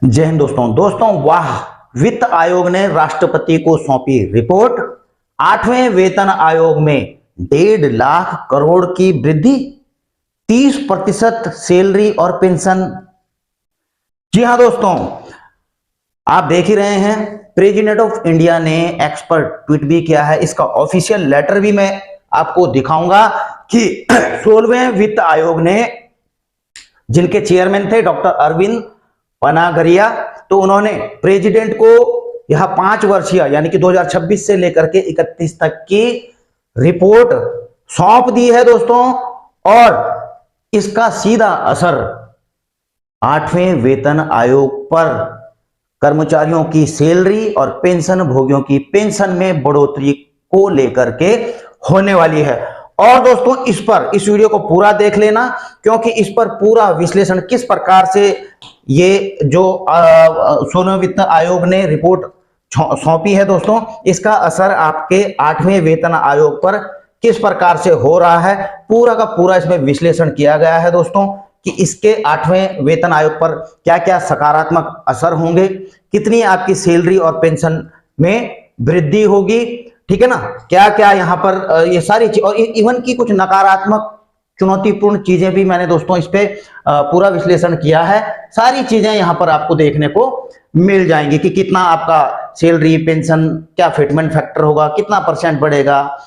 जय हिंद दोस्तों वाह। वित्त आयोग ने राष्ट्रपति को सौंपी रिपोर्ट। 8वें वेतन आयोग में 1.5 लाख करोड़ की वृद्धि, 30% सैलरी और पेंशन। जी हां दोस्तों, आप देख ही रहे हैं, प्रेसिडेंट ऑफ इंडिया ने एक्स पर ट्वीट भी किया है। इसका ऑफिशियल लेटर भी मैं आपको दिखाऊंगा कि 16वें वित्त आयोग ने, जिनके चेयरमैन थे डॉक्टर अरविंद पनागरिया, तो उन्होंने प्रेसिडेंट को यह 5 वर्षीय यानी कि 2026 से लेकर के 31 तक की रिपोर्ट सौंप दी है दोस्तों। और इसका सीधा असर 8वें वेतन आयोग पर कर्मचारियों की सैलरी और पेंशन भोगियों की पेंशन में बढ़ोतरी को लेकर के होने वाली है। और दोस्तों इस वीडियो को पूरा देख लेना, क्योंकि इस पर पूरा विश्लेषण किस प्रकार से ये जो 16वें वित्त आयोग ने रिपोर्ट सौंपी है दोस्तों, इसका असर आपके 8वें वेतन आयोग पर किस प्रकार से हो रहा है, पूरा का पूरा इसमें विश्लेषण किया गया है दोस्तों कि इसके 8वें वेतन आयोग पर क्या क्या सकारात्मक असर होंगे, कितनी आपकी सैलरी और पेंशन में वृद्धि होगी, ठीक है ना, क्या क्या यहाँ पर ये सारी चीज, और इवन की कुछ नकारात्मक चुनौतीपूर्ण चीजें भी मैंने दोस्तों इस पे पूरा विश्लेषण किया है। सारी चीजें यहाँ पर आपको देखने को मिल जाएंगी कि कितना आपका सैलरी पेंशन, क्या फिटमेंट फैक्टर होगा, कितना % बढ़ेगा,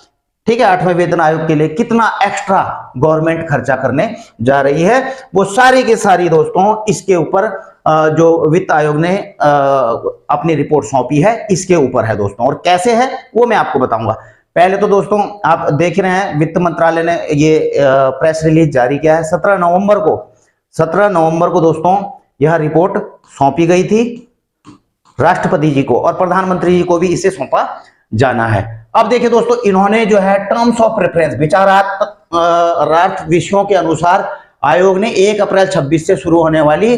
ठीक है, 8वें वेतन आयोग के लिए कितना एक्स्ट्रा गवर्नमेंट खर्चा करने जा रही है, वो सारी की सारी दोस्तों इसके ऊपर जो वित्त आयोग ने अपनी रिपोर्ट सौंपी है इसके ऊपर है दोस्तों। और कैसे है वो मैं आपको बताऊंगा। पहले तो दोस्तों आप देख रहे हैं, वित्त मंत्रालय ने ये प्रेस रिलीज जारी किया है 17 नवंबर को दोस्तों यह रिपोर्ट सौंपी गई थी राष्ट्रपति जी को, और प्रधानमंत्री जी को भी इसे सौंपा जाना है। अब देखिए दोस्तों, इन्होंने जो है टर्म्स ऑफ प्रेफरेंस विचारार्थ विषयों के अनुसार आयोग ने 1 अप्रैल 26 से शुरू होने वाली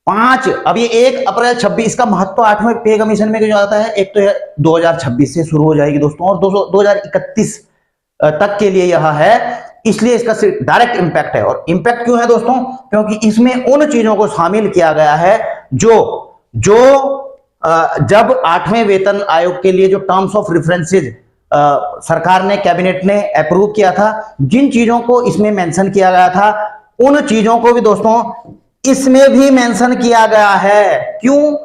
5, अब ये 1 अप्रैल 26 का महत्व 8वें पे कमीशन में जो आता है, एक तो 2026 से शुरू हो जाएगी दोस्तों, और 2031 तक के लिए यह है, इसलिए इसका डायरेक्ट इंपैक्ट है। और इंपैक्ट क्यों है दोस्तों? क्योंकि इसमें उन चीजों को शामिल किया गया है जो जब 8वें वेतन आयोग के लिए जो टर्म्स ऑफ रेफरेंसेज सरकार ने, कैबिनेट ने अप्रूव किया था, जिन चीजों को इसमें मेंशन किया गया था, उन चीजों को भी दोस्तों इसमें भी मेंशन किया गया है। क्यों?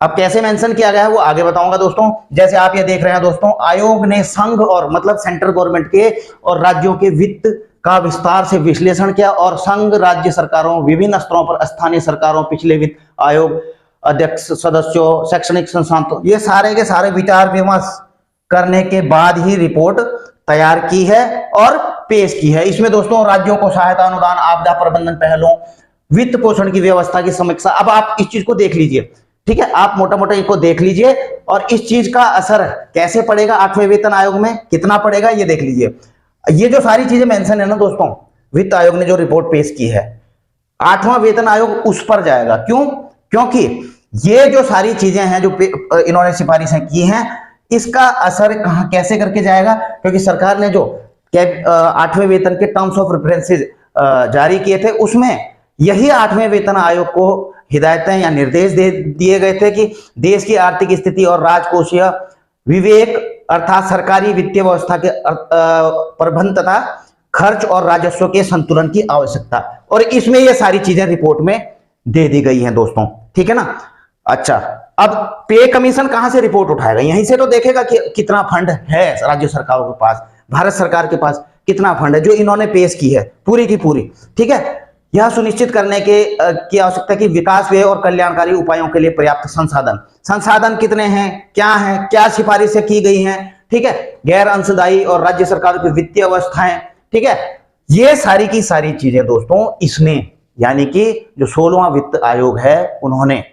अब कैसे मेंशन किया गया है वो आगे बताऊंगा दोस्तों। जैसे आप ये देख रहे हैं दोस्तों, आयोग ने संघ और मतलब सेंट्रल गवर्नमेंट के और राज्यों के वित्त का विस्तार से विश्लेषण किया, और संघ, राज्य सरकारों, विभिन्न स्तरों पर स्थानीय सरकारों, पिछले वित्त आयोग अध्यक्ष सदस्यों, शैक्षणिक संस्थानों, ये सारे के सारे विचार विमर्श करने के बाद ही रिपोर्ट तैयार की है और पेश की है। इसमें दोस्तों राज्यों को सहायता, अनुदान, आपदा प्रबंधन पहलों, वित्त पोषण की व्यवस्था की समीक्षा। अब आप इस चीज को देख लीजिए, ठीक है, आप मोटा मोटा इसको देख लीजिए, और इस चीज का असर कैसे पड़ेगा 8वें वेतन आयोग में, कितना पड़ेगा ये देख लीजिए। ये जो सारी चीजें मेंशन है ना दोस्तों, वित्त आयोग ने जो रिपोर्ट पेश की है, 8वां वेतन आयोग उस पर जाएगा। क्यों? क्योंकि ये जो सारी चीजें हैं जो इन्होंने सिफारिशें की हैं, इसका असर कहां कैसे करके जाएगा? क्योंकि सरकार ने जो 8वें वेतन के टर्म्स ऑफ रेफरेंसेज जारी किए थे, उसमें यही 8वें वेतन आयोग को हिदायतें या निर्देश दे दिए गए थे कि देश की आर्थिक स्थिति और राजकोषीय विवेक, अर्थात सरकारी वित्तीय व्यवस्था के प्रबंधन तथा खर्च और राजस्व के संतुलन की आवश्यकता, और इसमें ये सारी चीजें रिपोर्ट में दे दी गई हैं दोस्तों, ठीक है ना। अच्छा, अब पे कमीशन कहां से रिपोर्ट उठाएगा? यहीं से तो देखेगा कि कितना फंड है राज्य सरकारों के पास, भारत सरकार के पास कितना फंड है, जो इन्होंने पेश की है पूरी की पूरी, ठीक है। यह सुनिश्चित करने की आवश्यकता कि विकास व्यय और कल्याणकारी उपायों के लिए पर्याप्त संसाधन कितने हैं, क्या सिफारिशें की गई हैं, ठीक है, गैर अंशदायी और राज्य सरकारों की वित्तीय अवस्थाएं, ठीक है, ये सारी की सारी चीजें दोस्तों इसमें, यानी कि जो 16वां वित्त आयोग है, उन्होंने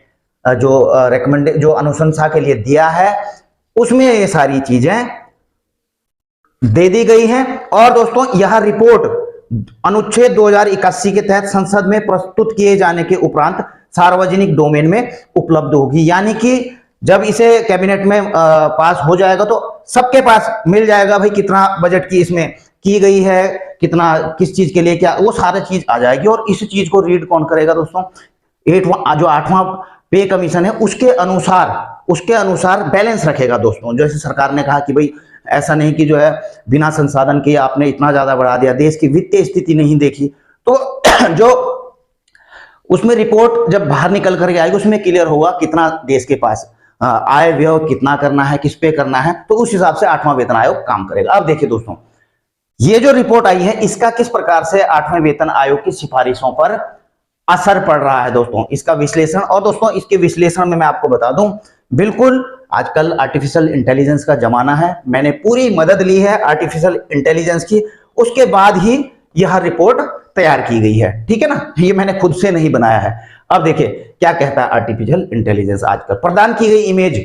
जो अनुशंसा के लिए दिया है, उसमें ये सारी चीजें दे दी गई हैं। और दोस्तों यह रिपोर्ट अनुच्छेद 2081 के तहत संसद में प्रस्तुत किए जाने के उपरांत सार्वजनिक डोमेन में उपलब्ध होगी, यानी कि जब इसे कैबिनेट में पास हो जाएगा तो सबके पास मिल जाएगा, भाई कितना बजट की इसमें की गई है, कितना किस चीज के लिए क्या, वो सारी चीज आ जाएगी। और इस चीज को रीड कौन करेगा दोस्तों? जो 8वां पे कमीशन है उसके अनुसार बैलेंस रखेगा दोस्तों। जैसे सरकार ने कहा कि भाई ऐसा नहीं कि जो है बिना संसाधन के आपने इतना ज्यादा बढ़ा दिया, देश की वित्तीय स्थिति नहीं देखी, तो जो उसमें रिपोर्ट जब बाहर निकल करके आएगी उसमें क्लियर होगा कितना देश के पास आय व्यय कितना करना है, किस पे करना है, तो उस हिसाब से 8वां वेतन आयोग काम करेगा। अब देखिए दोस्तों, ये जो रिपोर्ट आई है इसका किस प्रकार से 8वें वेतन आयोग की सिफारिशों पर असर पड़ रहा है दोस्तों, इसका विश्लेषण। और दोस्तों इसके विश्लेषण में मैं आपको बता दूं, बिल्कुल आजकल आर्टिफिशियल इंटेलिजेंस का जमाना है, मैंने पूरी मदद ली है आर्टिफिशियल इंटेलिजेंस की, उसके बाद ही यह रिपोर्ट तैयार की गई है, ठीक है ना, ये मैंने खुद से नहीं बनाया है। अब देखिए क्या कहता है आर्टिफिशियल इंटेलिजेंस। आजकल प्रदान की गई इमेज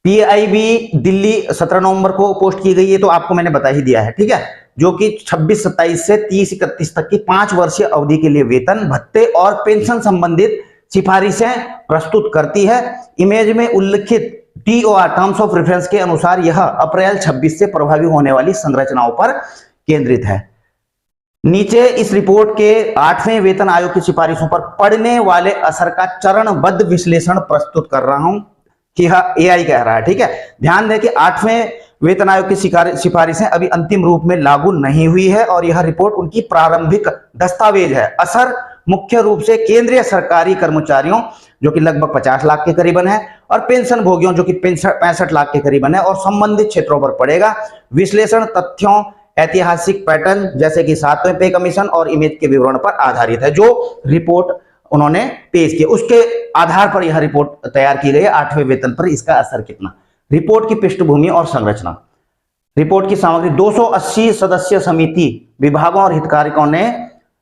पीआईबी दिल्ली 17 नवंबर को पोस्ट की गई है, तो आपको मैंने बता ही दिया है, ठीक है, जो कि 26-27 से 30-31 तक की 5 वर्षीय अवधि के लिए वेतन भत्ते और पेंशन संबंधित सिफारिशें प्रस्तुत करती है। इमेज में उल्लिखित टीओआर टर्म्स ऑफ रेफरेंस के अनुसार यह अप्रैल 26 से प्रभावी होने वाली संरचनाओं पर केंद्रित है। नीचे इस रिपोर्ट के 8वें वेतन आयोग की सिफारिशों पर पड़ने वाले असर का चरणबद्ध विश्लेषण प्रस्तुत कर रहा हूं, कि यह एआई कह रहा है, ठीक है। ध्यान दें कि 8वें वेतन आयोग की सिफारिशें अभी अंतिम रूप में लागू नहीं हुई है और यह रिपोर्ट उनकी प्रारंभिक दस्तावेज है। असर मुख्य रूप से केंद्रीय सरकारी कर्मचारियों जो कि लगभग 50 लाख के करीबन है और पेंशन भोगियों जो कि 65 लाख के करीबन है और संबंधित क्षेत्रों पर पड़ेगा। विश्लेषण तथ्यों ऐतिहासिक पैटर्न जैसे कि 7वें पे कमीशन और इमेज के विवरण पर आधारित है। जो रिपोर्ट उन्होंने पेश की उसके आधार पर यह रिपोर्ट तैयार की गई है। 8वें वेतन पर इसका असर कितना। रिपोर्ट की पृष्ठभूमि और संरचना। रिपोर्ट की सामग्री 280 सदस्य समिति विभागों और हितधारकों ने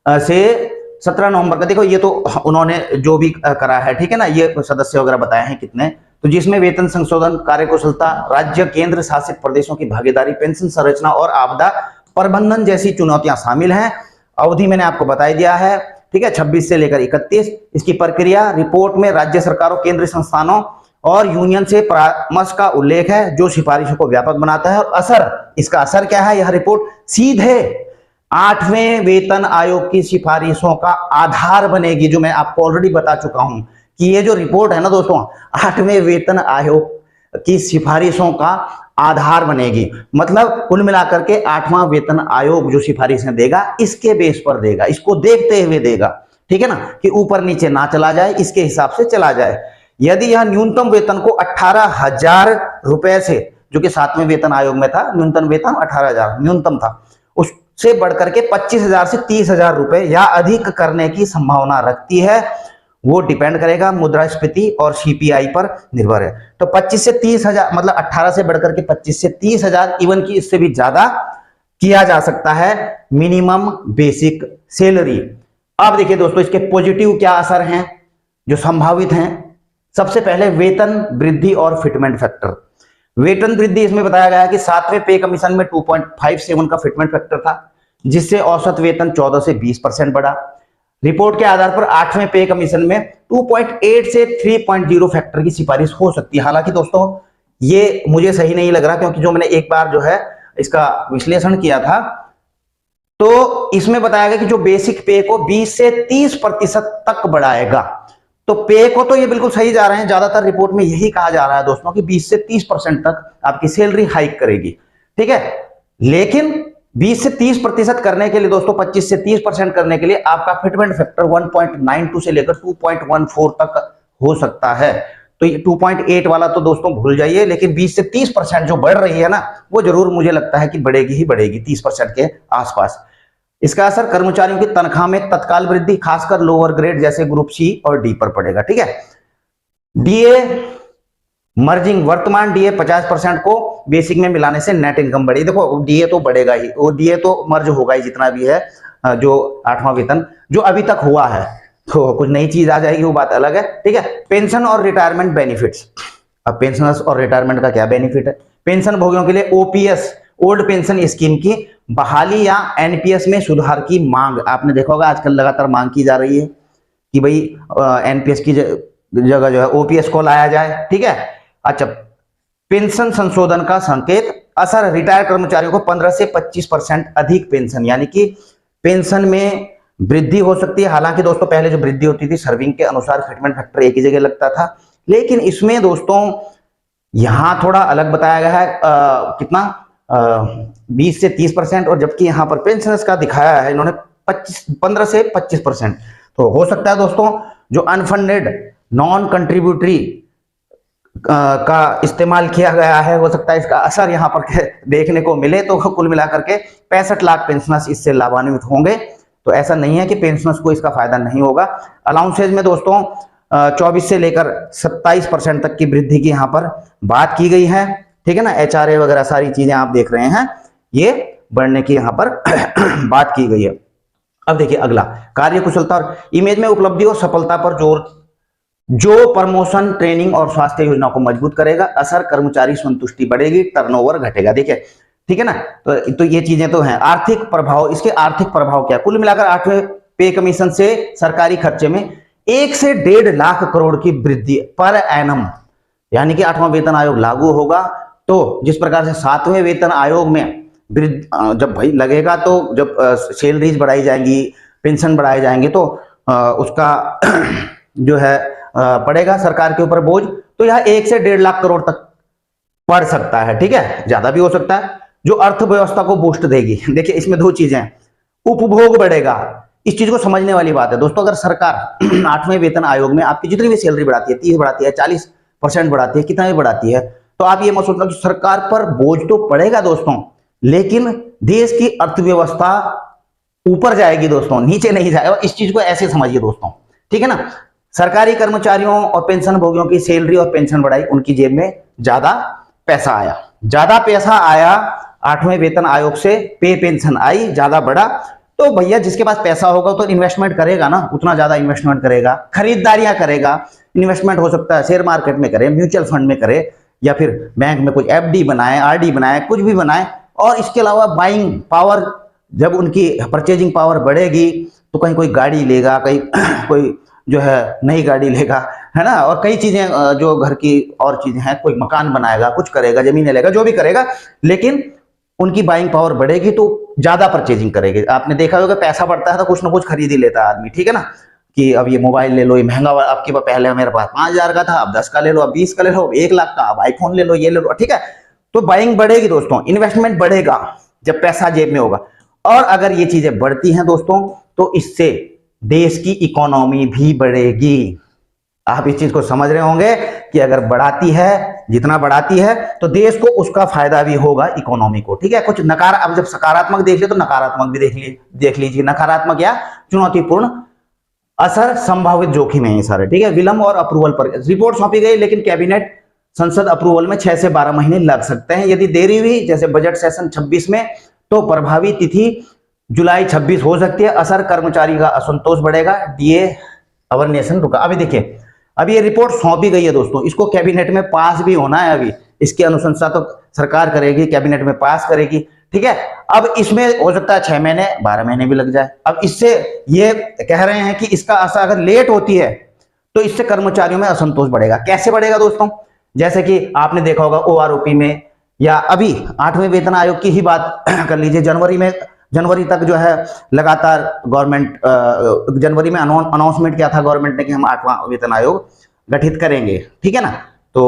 से 17 नवंबर का, देखो ये तो उन्होंने जो भी करा है, ठीक है ना, ये सदस्य वगैरह बताए हैं कितने, तो जिसमें वेतन संशोधन, कार्यकुशलता, राज्य केंद्र शासित प्रदेशों की भागीदारी, पेंशन संरचना और आपदा प्रबंधन जैसी चुनौतियां शामिल हैं। अवधि मैंने आपको बता दिया है, ठीक है, 26 से लेकर 31। इसकी प्रक्रिया रिपोर्ट में राज्य सरकारों, केंद्रीय संस्थानों और यूनियन से परामर्श का उल्लेख है जो सिफारिशों को व्यापक बनाता है। और असर, इसका असर क्या है, यह रिपोर्ट सीधे 8वें वेतन आयोग की सिफारिशों का आधार बनेगी, जो मैं आपको ऑलरेडी बता चुका हूं कि ये जो रिपोर्ट है ना दोस्तों, 8वें वेतन आयोग की सिफारिशों का आधार बनेगी। मतलब कुल मिलाकर के 8वां वेतन आयोग जो सिफारिशें देगा इसके बेस पर देगा, इसको देखते हुए देगा, ठीक है ना, कि ऊपर नीचे ना चला जाए, इसके हिसाब से चला जाए। यदि यह न्यूनतम वेतन को 18,000 रुपए से, जो कि 7वें वेतन आयोग में था, न्यूनतम वेतन 18,000 न्यूनतम था, उससे बढ़कर के 25,000 से 30,000 रुपए या अधिक करने की संभावना रखती है, वो डिपेंड करेगा मुद्रास्फीति और सीपीआई पर निर्भर है। तो 25 से 30,000 मतलब 18 से बढ़कर के 25 से 30,000, इवन की इससे भी ज्यादा किया जा सकता है मिनिमम बेसिक सैलरी। अब देखिए दोस्तों इसके पॉजिटिव क्या असर हैं जो संभावित हैं। सबसे पहले वेतन वृद्धि और फिटमेंट फैक्टर। वेतन वृद्धि इसमें बताया गया है कि 7वें पे कमीशन में 2.57 का फिटमेंट फैक्टर था, जिससे औसत वेतन 14 से 20% बढ़ा। रिपोर्ट के आधार पर 8वें पे कमीशन में 2.8 से 3.0 फैक्टर की सिफारिश हो सकती है। हालांकि दोस्तों ये मुझे सही नहीं लग रहा, क्योंकि जो मैंने एक बार जो है इसका विश्लेषण किया था तो इसमें बताया गया कि जो बेसिक पे को 20 से 30% तक बढ़ाएगा। तो पे को तो ये बिल्कुल सही जा रहे हैं, ज्यादातर रिपोर्ट में यही कहा जा रहा है दोस्तों कि 20 से 30% तक आपकी सैलरी हाइक करेगी, ठीक है। लेकिन 20 से 30% करने के लिए दोस्तों, 25 से 30% करने के लिए आपका फिटमेंट फैक्टर 1.92 से लेकर 2.14 तक हो सकता है। तो ये 2.8 वाला तो दोस्तों भूल जाइए, लेकिन 20 से 30% जो बढ़ रही है ना, वो जरूर मुझे लगता है कि बढ़ेगी ही बढ़ेगी, 30% के आसपास। इसका असर कर्मचारियों की तनख्वाह में तत्काल वृद्धि, खासकर लोअर ग्रेड जैसे ग्रुप सी और डी पर पड़ेगा, ठीक है। डीए मर्जिंग, वर्तमान डीए 50% को बेसिक में मिलाने से नेट इनकम बढ़ी। देखो डीए तो बढ़ेगा ही, वो डीए तो मर्ज होगा ही जितना भी है, जो 8वां वेतन जो अभी तक हुआ है, तो कुछ नई चीज आ जाएगी वो बात अलग है, ठीक है। पेंशन और रिटायरमेंट बेनिफिट्स। अब पेंशनर्स और रिटायरमेंट का क्या बेनिफिट है। पेंशन भोगियों के लिए ओपीएस ओल्ड पेंशन स्कीम की बहाली या एनपीएस में सुधार की मांग। आपने देखा होगा आजकल लगातार मांग की जा रही है कि भाई एनपीएस की जगह जो है ओपीएस को लाया जाए, ठीक है। अच्छा, पेंशन संशोधन का संकेत। असर, रिटायर कर्मचारियों को 15 से 25% अधिक पेंशन, यानी कि पेंशन में वृद्धि हो सकती है। हालांकि दोस्तों पहले जो वृद्धि होती थी सर्विंग के अनुसार फिटमेंट फैक्टर एक ही जगह लगता था, लेकिन इसमें दोस्तों यहां थोड़ा अलग बताया गया है। कितना 20 से 30%, और जबकि यहां पर पेंशनर्स का दिखाया है इन्होंने 15 से 25%। तो हो सकता है दोस्तों जो अनफंडेड नॉन कंट्रीब्यूटरी का इस्तेमाल किया गया है, हो सकता है इसका असर यहां पर देखने को मिले। तो कुल मिलाकर के 65 लाख पेंशनर्स इससे लाभान्वित होंगे। तो ऐसा नहीं है कि पेंशनर्स को इसका फायदा नहीं होगा। अलाउंसेज में दोस्तों 24 से लेकर 27% तक की वृद्धि की यहां पर बात की गई है, ठीक है ना। HRA वगैरह सारी चीजें आप देख रहे हैं, ये बढ़ने की यहां पर बात की गई है। अब देखिए अगला, कार्यकुशलता और इमेज में उपलब्धि और सफलता पर जोर, जो प्रमोशन ट्रेनिंग और स्वास्थ्य योजना को मजबूत करेगा। असर, कर्मचारी संतुष्टि बढ़ेगी, टर्नओवर घटेगा। देखिए ठीक है ना। तो ये चीजें तो हैं। आर्थिक प्रभाव, इसके आर्थिक प्रभाव क्या, कुल मिलाकर 8वें पे कमीशन से सरकारी खर्चे में 1 से 1.5 लाख करोड़ की वृद्धि पर एनम, यानी कि 8वां वेतन आयोग लागू होगा तो जिस प्रकार से 7वें वेतन आयोग में जब भाई लगेगा, तो जब सैलरीज बढ़ाई जाएंगी, पेंशन बढ़ाए जाएंगे, तो उसका जो है पड़ेगा सरकार के ऊपर बोझ। तो यह 1 से 1.5 लाख करोड़ तक पड़ सकता है, ठीक है, ज्यादा भी हो सकता है, जो अर्थव्यवस्था को बूस्ट देगी। देखिए इसमें दो चीजें, उपभोग बढ़ेगा। इस चीज को समझने वाली बात है दोस्तों। अगर सरकार 8वें वेतन आयोग में आपकी जितनी भी सैलरी बढ़ाती है, 30 बढ़ाती है, 40% बढ़ाती है, कितना भी बढ़ाती है, तो आप ये मत सोचना कि सरकार पर बोझ तो पड़ेगा दोस्तों, लेकिन देश की अर्थव्यवस्था ऊपर जाएगी दोस्तों, नीचे नहीं जाएगा। इस चीज को ऐसे समझिए दोस्तों, ठीक है ना। सरकारी कर्मचारियों और पेंशन भोगियों की सैलरी और पेंशन बढ़ाई, उनकी जेब में ज्यादा पैसा आया, ज्यादा पैसा आया 8वें वेतन आयोग से, पे पेंशन आई, ज्यादा बढ़ा। तो भैया जिसके पास पैसा होगा तो इन्वेस्टमेंट करेगा ना, उतना ज्यादा इन्वेस्टमेंट करेगा, खरीदारियां करेगा। इन्वेस्टमेंट हो सकता है शेयर मार्केट में करे, म्यूचुअल फंड में करे, या फिर बैंक में कुछ FD बनाए, RD बनाए, कुछ भी बनाए। और इसके अलावा बाइंग पावर, जब उनकी परचेजिंग पावर बढ़ेगी तो कहीं कोई गाड़ी लेगा, कहीं कोई जो है नई गाड़ी लेगा, है ना, और कई चीजें जो घर की और चीजें हैं, कोई मकान बनाएगा, कुछ करेगा, जमीनें लेगा, जो भी करेगा, लेकिन उनकी बाइंग पावर बढ़ेगी तो ज्यादा परचेजिंग करेगी। आपने देखा होगा पैसा बढ़ता है तो कुछ ना कुछ खरीद ही लेता है आदमी, ठीक है ना, कि अब ये मोबाइल ले लो, ये महंगा वाला, आपके पास पहले मेरे पास 5,000 का था, अब 10 का ले लो, अब 20 का ले लो, 1 लाख का, अब आईफोन ले लो, ये ले लो, ठीक है। तो बाइंग बढ़ेगी दोस्तों, इन्वेस्टमेंट बढ़ेगा जब पैसा जेब में होगा। और अगर ये चीजें बढ़ती हैं दोस्तों तो इससे देश की इकोनॉमी भी बढ़ेगी। आप इस चीज को समझ रहे होंगे कि अगर बढ़ाती है, जितना बढ़ाती है तो देश को उसका फायदा भी होगा, इकोनॉमी को, ठीक है। कुछ अब जब सकारात्मक देख ले तो नकारात्मक भी देख लीजिए। नकारात्मक या चुनौतीपूर्ण असर, संभावित जोखिम है ये सारे, ठीक है। विलंब और अप्रूवल पर रिपोर्ट सौंपी गई, लेकिन कैबिनेट संसद अप्रूवल में 6 से 12 महीने लग सकते हैं। यदि देरी हुई, जैसे बजट सेशन 26 में, तो प्रभावी तिथि जुलाई 26 हो सकती है। असर, कर्मचारी का असंतोष बढ़ेगा, DA अवरनेशन रुका। अभी देखिए, अभी ये रिपोर्ट सौंपी गई है दोस्तों, इसको कैबिनेट में पास भी होना है। अभी इसकी अनुशंसा तो सरकार करेगी, कैबिनेट में पास करेगी, ठीक है। अब इसमें हो सकता है 6 महीने 12 महीने भी लग जाए। अब इससे ये कह रहे हैं कि इसका असर अगर लेट होती है तो इससे कर्मचारियों में असंतोष बढ़ेगा। कैसे बढ़ेगा दोस्तों, जैसे कि आपने देखा होगा OROP में, या अभी 8वें वेतन आयोग की ही बात कर लीजिए, जनवरी तक जो है लगातार गवर्नमेंट, जनवरी में अनाउंसमेंट किया था गवर्नमेंट ने कि हम 8वां वेतन आयोग गठित करेंगे, ठीक है ना। तो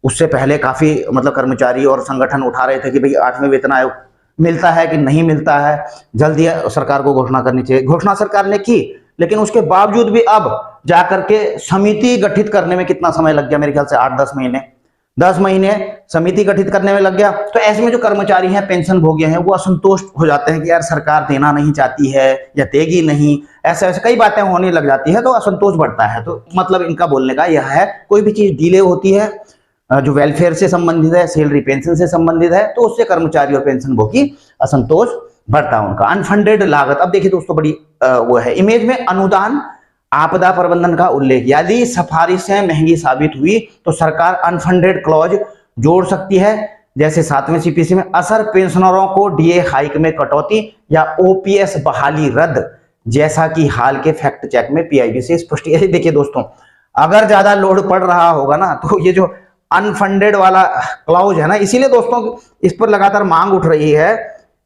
उससे पहले काफी मतलब कर्मचारी और संगठन उठा रहे थे कि भाई 8वें वेतन आयोग मिलता है कि नहीं मिलता है, जल्दी सरकार को घोषणा करनी चाहिए। घोषणा सरकार ने की, लेकिन उसके बावजूद भी अब जाकर के समिति गठित करने में कितना समय लग गया, मेरे ख्याल से 10 महीने समिति गठित करने में लग गया। तो ऐसे में जो कर्मचारी हैं, पेंशन भोगी हैं, वो असंतुष्ट हो जाते हैं कि यार सरकार देना नहीं चाहती है या देगी नहीं, ऐसे ऐसे कई बातें होने लग जाती है, तो असंतोष बढ़ता है। तो मतलब इनका बोलने का यह है, कोई भी चीज डिले होती है जो वेलफेयर से संबंधित है, सैलरी पेंशन से संबंधित है, तो उससे कर्मचारी और पेंशन भोगी असंतोष बढ़ता है उनका। अनफंडेड लागत, अब देखिए दोस्तों बड़ी वो है। इमेज में अनुदान, आपदा प्रबंधन का उल्लेख, यदि सिफारिशें महंगी साबित हुई तो सरकार अनफंडेड क्लॉज जोड़ सकती है, जैसे 7वें CPC में। असर, पेंशनरों को DA हाइक में कटौती या OPS बहाली रद्द, जैसा कि हाल के फैक्ट चेक में PIB से स्पष्ट। देखिए दोस्तों, अगर ज्यादा लोड पड़ रहा होगा ना, तो ये जो अनफंडेड वाला क्लॉज है ना, इसीलिए दोस्तों इस पर लगातार मांग उठ रही है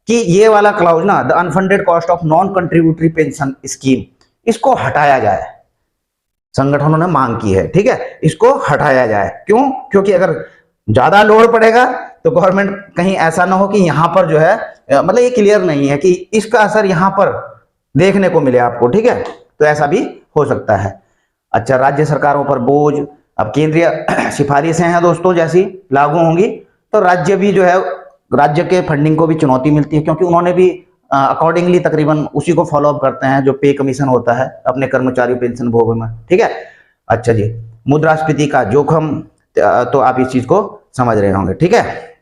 कि ये वाला क्लाउज ना, the unfunded cost of non contributory pension scheme, इसको हटाया जाए। संगठनों ने मांग की है, ठीक है, इसको हटाया जाए। क्यों? क्योंकि अगर ज्यादा लोड पड़ेगा तो गवर्नमेंट कहीं ऐसा ना हो कि यहां पर जो है मतलब ये क्लियर नहीं है कि इसका असर यहां पर देखने को मिले आपको, ठीक है, तो ऐसा भी हो सकता है। अच्छा, राज्य सरकारों पर बोझ, अब केंद्रीय सिफारिशें हैं दोस्तों जैसी लागू होंगी तो राज्य भी जो है, राज्य के फंडिंग को भी चुनौती मिलती है, क्योंकि उन्होंने भी अकॉर्डिंगली तकरीबन उसी को फॉलो अप करते हैं जो पे कमीशन होता है अपने कर्मचारी पेंशन भोग में, ठीक है। अच्छा जी, मुद्रास्फीति का जोखिम, तो आप इस चीज को समझ रहे होंगे, ठीक है।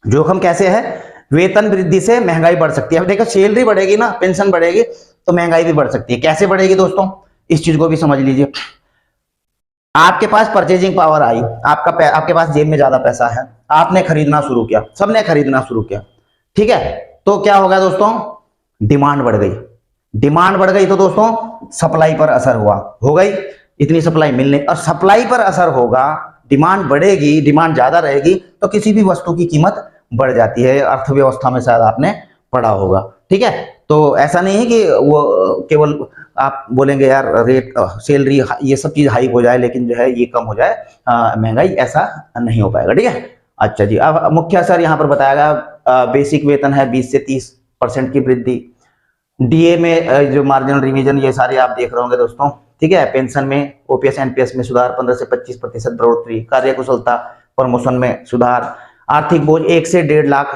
जोखिम कैसे है? वेतन वृद्धि से महंगाई बढ़ सकती है। अब देखो, सैलरी बढ़ेगी ना, पेंशन बढ़ेगी तो महंगाई भी बढ़ सकती है। कैसे बढ़ेगी दोस्तों, इस चीज को भी समझ लीजिए। आपके पास परचेजिंग पावर आई, आपके पास जेब में ज्यादा पैसा है, आपने खरीदना शुरू किया, सबने खरीदना शुरू किया, ठीक है, तो क्या होगा दोस्तों? डिमांड बढ़ गई। डिमांड बढ़ गई तो दोस्तों सप्लाई पर असर हुआ, हो गई, इतनी सप्लाई मिलने, और सप्लाई पर असर होगा, डिमांड बढ़ेगी, डिमांड ज्यादा रहेगी तो किसी भी वस्तु की कीमत बढ़ जाती है। अर्थव्यवस्था में शायद आपने पढ़ा होगा, ठीक है। तो ऐसा नहीं है कि वो केवल आप बोलेंगे यार रेट, सैलरी, ये सब चीज हाई हो जाए लेकिन जो है ये कम हो जाए महंगाई, ऐसा नहीं हो पाएगा, ठीक है। अच्छा जी, अब मुख्य असर यहाँ पर बताया गया, बेसिक वेतन है 20 से 30% की वृद्धि, डीए में जो मार्जिनल रिवीजन, ये सारे आप देख रहे होंगे दोस्तों, ठीक है। पेंशन में, ओपीएस एनपीएस में सुधार, 15 से 25% बढ़ोतरी, कार्यकुशलता प्रमोशन में सुधार, आर्थिक बोझ 1 से 1.5 लाख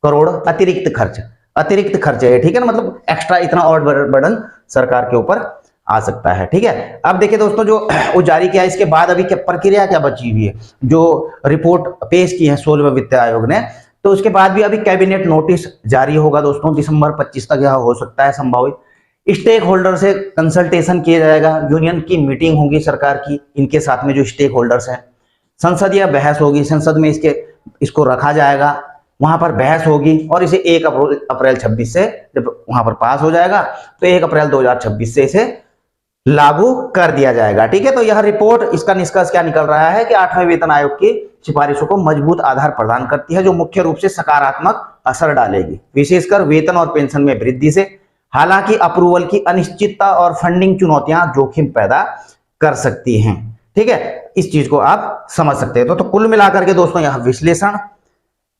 करोड़ अतिरिक्त खर्च, अतिरिक्त खर्च है, ठीक है ना, मतलब एक्स्ट्रा इतना और बर्डन सरकार के ऊपर आ सकता है, ठीक है। अब देखिए दोस्तों, जो वो जारी किया, इसके बाद अभी क्या प्रक्रिया क्या बची हुई है, जो रिपोर्ट पेश की है 16वें वित्त आयोग ने, तो उसके बाद भी अभी कैबिनेट नोटिस जारी होगा दोस्तों, दिसंबर 25 तक यह हो सकता है संभावित। स्टेक होल्डर से कंसल्टेशन किया जाएगा, यूनियन की मीटिंग होगी सरकार की, इनके साथ में जो स्टेक होल्डर्स हैं, संसदीय बहस होगी, संसद में इसको रखा जाएगा, वहां पर बहस होगी, और इसे 1 अप्रैल 26 से जब वहां पर पास हो जाएगा तो 1 अप्रैल 2026 से इसे लागू कर दिया जाएगा, ठीक है। तो यह रिपोर्ट, इसका निष्कर्ष क्या निकल रहा है कि 8वें वेतन आयोग की सिफारिशों को मजबूत आधार प्रदान करती है, जो मुख्य रूप से सकारात्मक असर डालेगी, विशेषकर वेतन और पेंशन में वृद्धि से। हालांकि अप्रूवल की अनिश्चितता और फंडिंग चुनौतियां जोखिम पैदा कर सकती हैं, ठीक है, इस चीज को आप समझ सकते हैं। तो कुल मिलाकर के दोस्तों यह विश्लेषण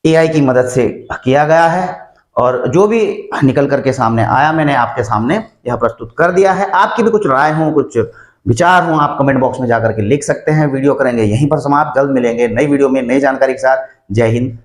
एआई की मदद से किया गया है, और जो भी निकल करके सामने आया मैंने आपके सामने यह प्रस्तुत कर दिया है। आपकी भी कुछ राय हो, कुछ विचार हो, आप कमेंट बॉक्स में जाकर के लिख सकते हैं। वीडियो करेंगे यहीं पर समाप्त, जल्द मिलेंगे नई वीडियो में नई जानकारी के साथ। जय हिंद।